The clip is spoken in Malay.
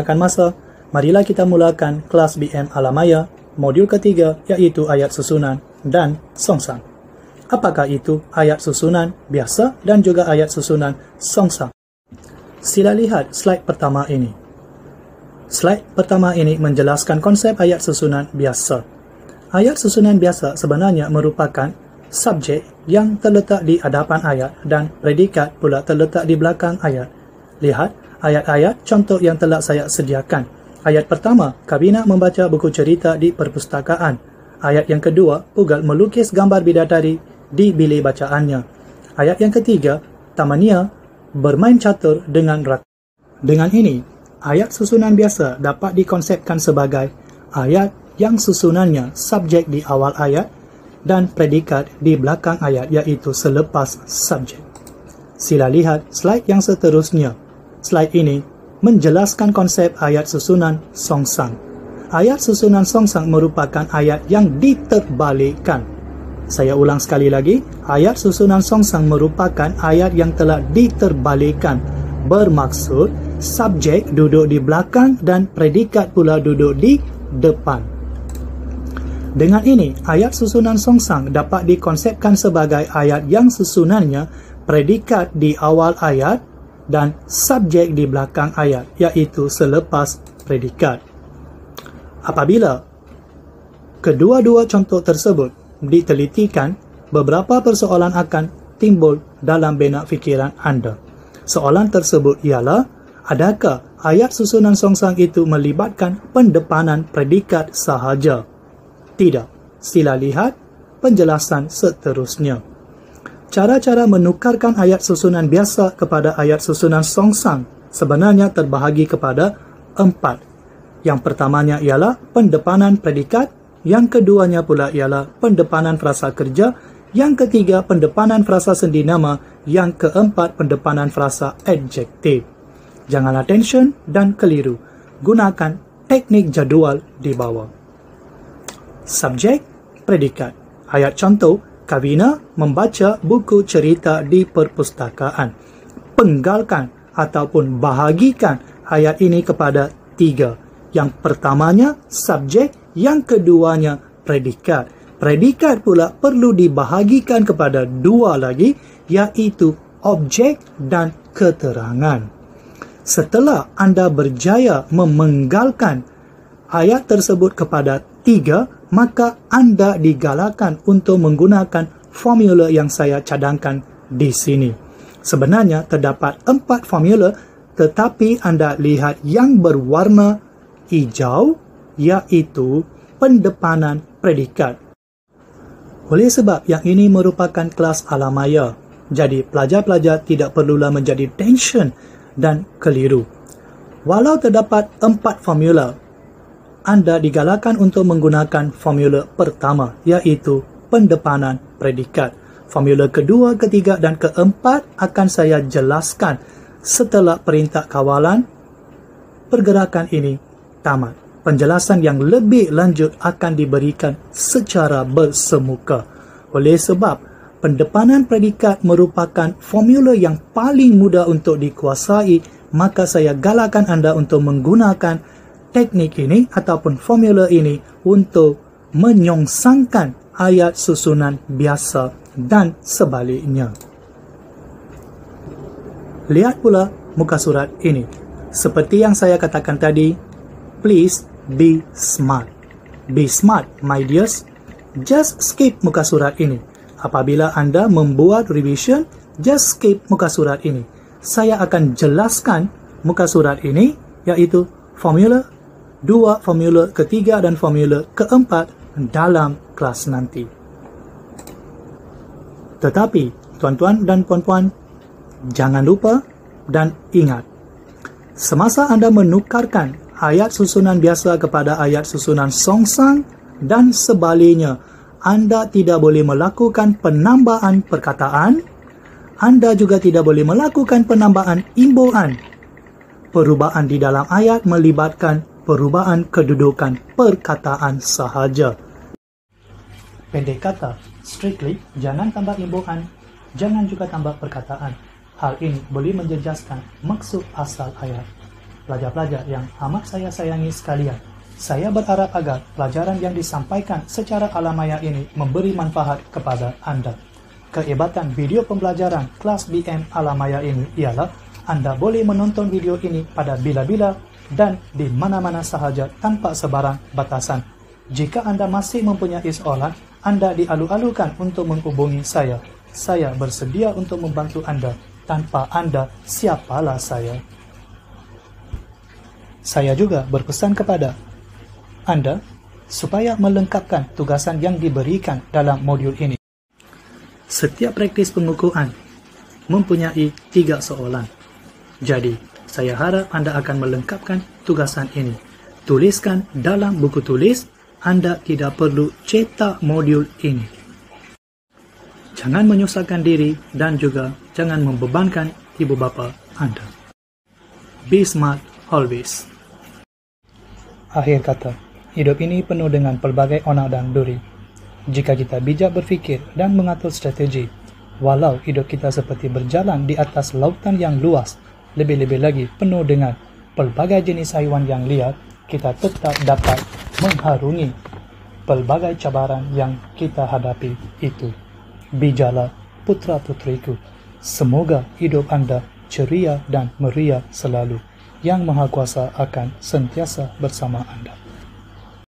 Akan masa, marilah kita mulakan kelas BM Alamaya, modul ketiga iaitu ayat susunan dan songsang. Apakah itu ayat susunan biasa dan juga ayat susunan songsang? Sila lihat slide pertama ini. Slide pertama ini menjelaskan konsep ayat susunan biasa. Ayat susunan biasa sebenarnya merupakan subjek yang terletak di hadapan ayat dan predikat pula terletak di belakang ayat. Lihat ayat-ayat contoh yang telah saya sediakan. Ayat pertama, Kavina membaca buku cerita di perpustakaan. Ayat yang kedua, Pugal melukis gambar bidadari di bilik bacaannya. Ayat yang ketiga, Tamania bermain catur dengan rakyat. Dengan ini, ayat susunan biasa dapat dikonsepkan sebagai ayat yang susunannya subjek di awal ayat dan predikat di belakang ayat iaitu selepas subjek. Sila lihat slide yang seterusnya. Slide ini menjelaskan konsep ayat susunan songsang. Ayat susunan songsang merupakan ayat yang diterbalikkan. Saya ulang sekali lagi, ayat susunan songsang merupakan ayat yang telah diterbalikkan. Bermaksud, subjek duduk di belakang dan predikat pula duduk di depan. Dengan ini, ayat susunan songsang dapat dikonsepkan sebagai ayat yang susunannya predikat di awal ayat dan subjek di belakang ayat, iaitu selepas predikat. Apabila kedua-dua contoh tersebut ditelitikan, beberapa persoalan akan timbul dalam benak fikiran anda. Soalan tersebut ialah, adakah ayat susunan songsang itu melibatkan pendepanan predikat sahaja? Tidak. Sila lihat penjelasan seterusnya. Cara-cara menukarkan ayat susunan biasa kepada ayat susunan songsang sebenarnya terbahagi kepada 4. Yang pertamanya ialah pendepanan predikat, yang keduanya pula ialah pendepanan frasa kerja, yang ketiga pendepanan frasa sendinama, yang keempat pendepanan frasa adjektif. Janganlah tension dan keliru. Gunakan teknik jadual di bawah. Subjek, predikat. Ayat contoh, Kavina membaca buku cerita di perpustakaan. Penggalkan ataupun bahagikan ayat ini kepada 3. Yang pertamanya subjek, yang keduanya predikat. Predikat pula perlu dibahagikan kepada 2 lagi, iaitu objek dan keterangan. Setelah anda berjaya memenggalkan ayat tersebut kepada 3, maka anda digalakkan untuk menggunakan formula yang saya cadangkan di sini. Sebenarnya terdapat 4 formula, tetapi anda lihat yang berwarna hijau, iaitu pendepanan predikat. Oleh sebab yang ini merupakan kelas Alamaya, jadi pelajar-pelajar tidak perlulah menjadi tension dan keliru. Walau terdapat 4 formula, anda digalakkan untuk menggunakan formula pertama, iaitu pendepanan predikat. Formula kedua, ketiga dan keempat akan saya jelaskan setelah perintah kawalan pergerakan ini tamat. Penjelasan yang lebih lanjut akan diberikan secara bersemuka. Oleh sebab, pendepanan predikat merupakan formula yang paling mudah untuk dikuasai, maka saya galakkan anda untuk menggunakan teknik ini ataupun formula ini untuk menyongsangkan ayat susunan biasa dan sebaliknya. Lihat pula muka surat ini. Seperti yang saya katakan tadi, please be smart. Be smart, my dears. Just skip muka surat ini. Apabila anda membuat revision, just skip muka surat ini. Saya akan jelaskan muka surat ini, iaitu formula 2, formula ketiga dan formula keempat dalam kelas nanti. Tetapi, tuan-tuan dan puan-puan, jangan lupa Dan ingat, semasa Anda menukarkan ayat susunan biasa kepada ayat susunan songsang dan sebaliknya, Anda tidak boleh melakukan penambahan perkataan. Anda juga tidak boleh melakukan penambahan imbuhan. Perubahan di dalam ayat melibatkan perubahan kedudukan perkataan sahaja. Pendek kata, strictly, jangan tambah imbuhan, jangan juga tambah perkataan. Hal ini boleh menjejaskan maksud asal ayat. Pelajar-pelajar yang amat saya sayangi sekalian, saya berharap agar pelajaran yang disampaikan secara alamaya ini memberi manfaat kepada Anda. Kehebatan video pembelajaran kelas BM Alamaya ini ialah Anda boleh menonton video ini pada bila-bila dan di mana-mana sahaja tanpa sebarang batasan. Jika Anda masih mempunyai soalan, Anda dialu-alukan untuk menghubungi saya. Saya bersedia untuk membantu Anda. Tanpa Anda, siapalah saya? Saya juga berpesan kepada Anda supaya melengkapkan tugasan yang diberikan dalam modul ini. Setiap praktis pengukuhan mempunyai 3 soalan. Jadi, saya harap Anda akan melengkapkan tugasan ini. Tuliskan dalam buku tulis. Anda tidak perlu cetak modul ini. Jangan menyusahkan diri dan juga jangan membebankan ibu bapa Anda. Be smart always. Akhir kata, hidup ini penuh dengan pelbagai onak dan duri. Jika kita bijak berfikir dan mengatur strategi, walau hidup kita seperti berjalan di atas lautan yang luas, lebih-lebih lagi penuh dengan pelbagai jenis haiwan yang liar, kita tetap dapat mengharungi pelbagai cabaran yang kita hadapi itu. Bijalah putra-putriku, semoga hidup Anda ceria dan meriah selalu. Yang Maha Kuasa akan sentiasa bersama Anda.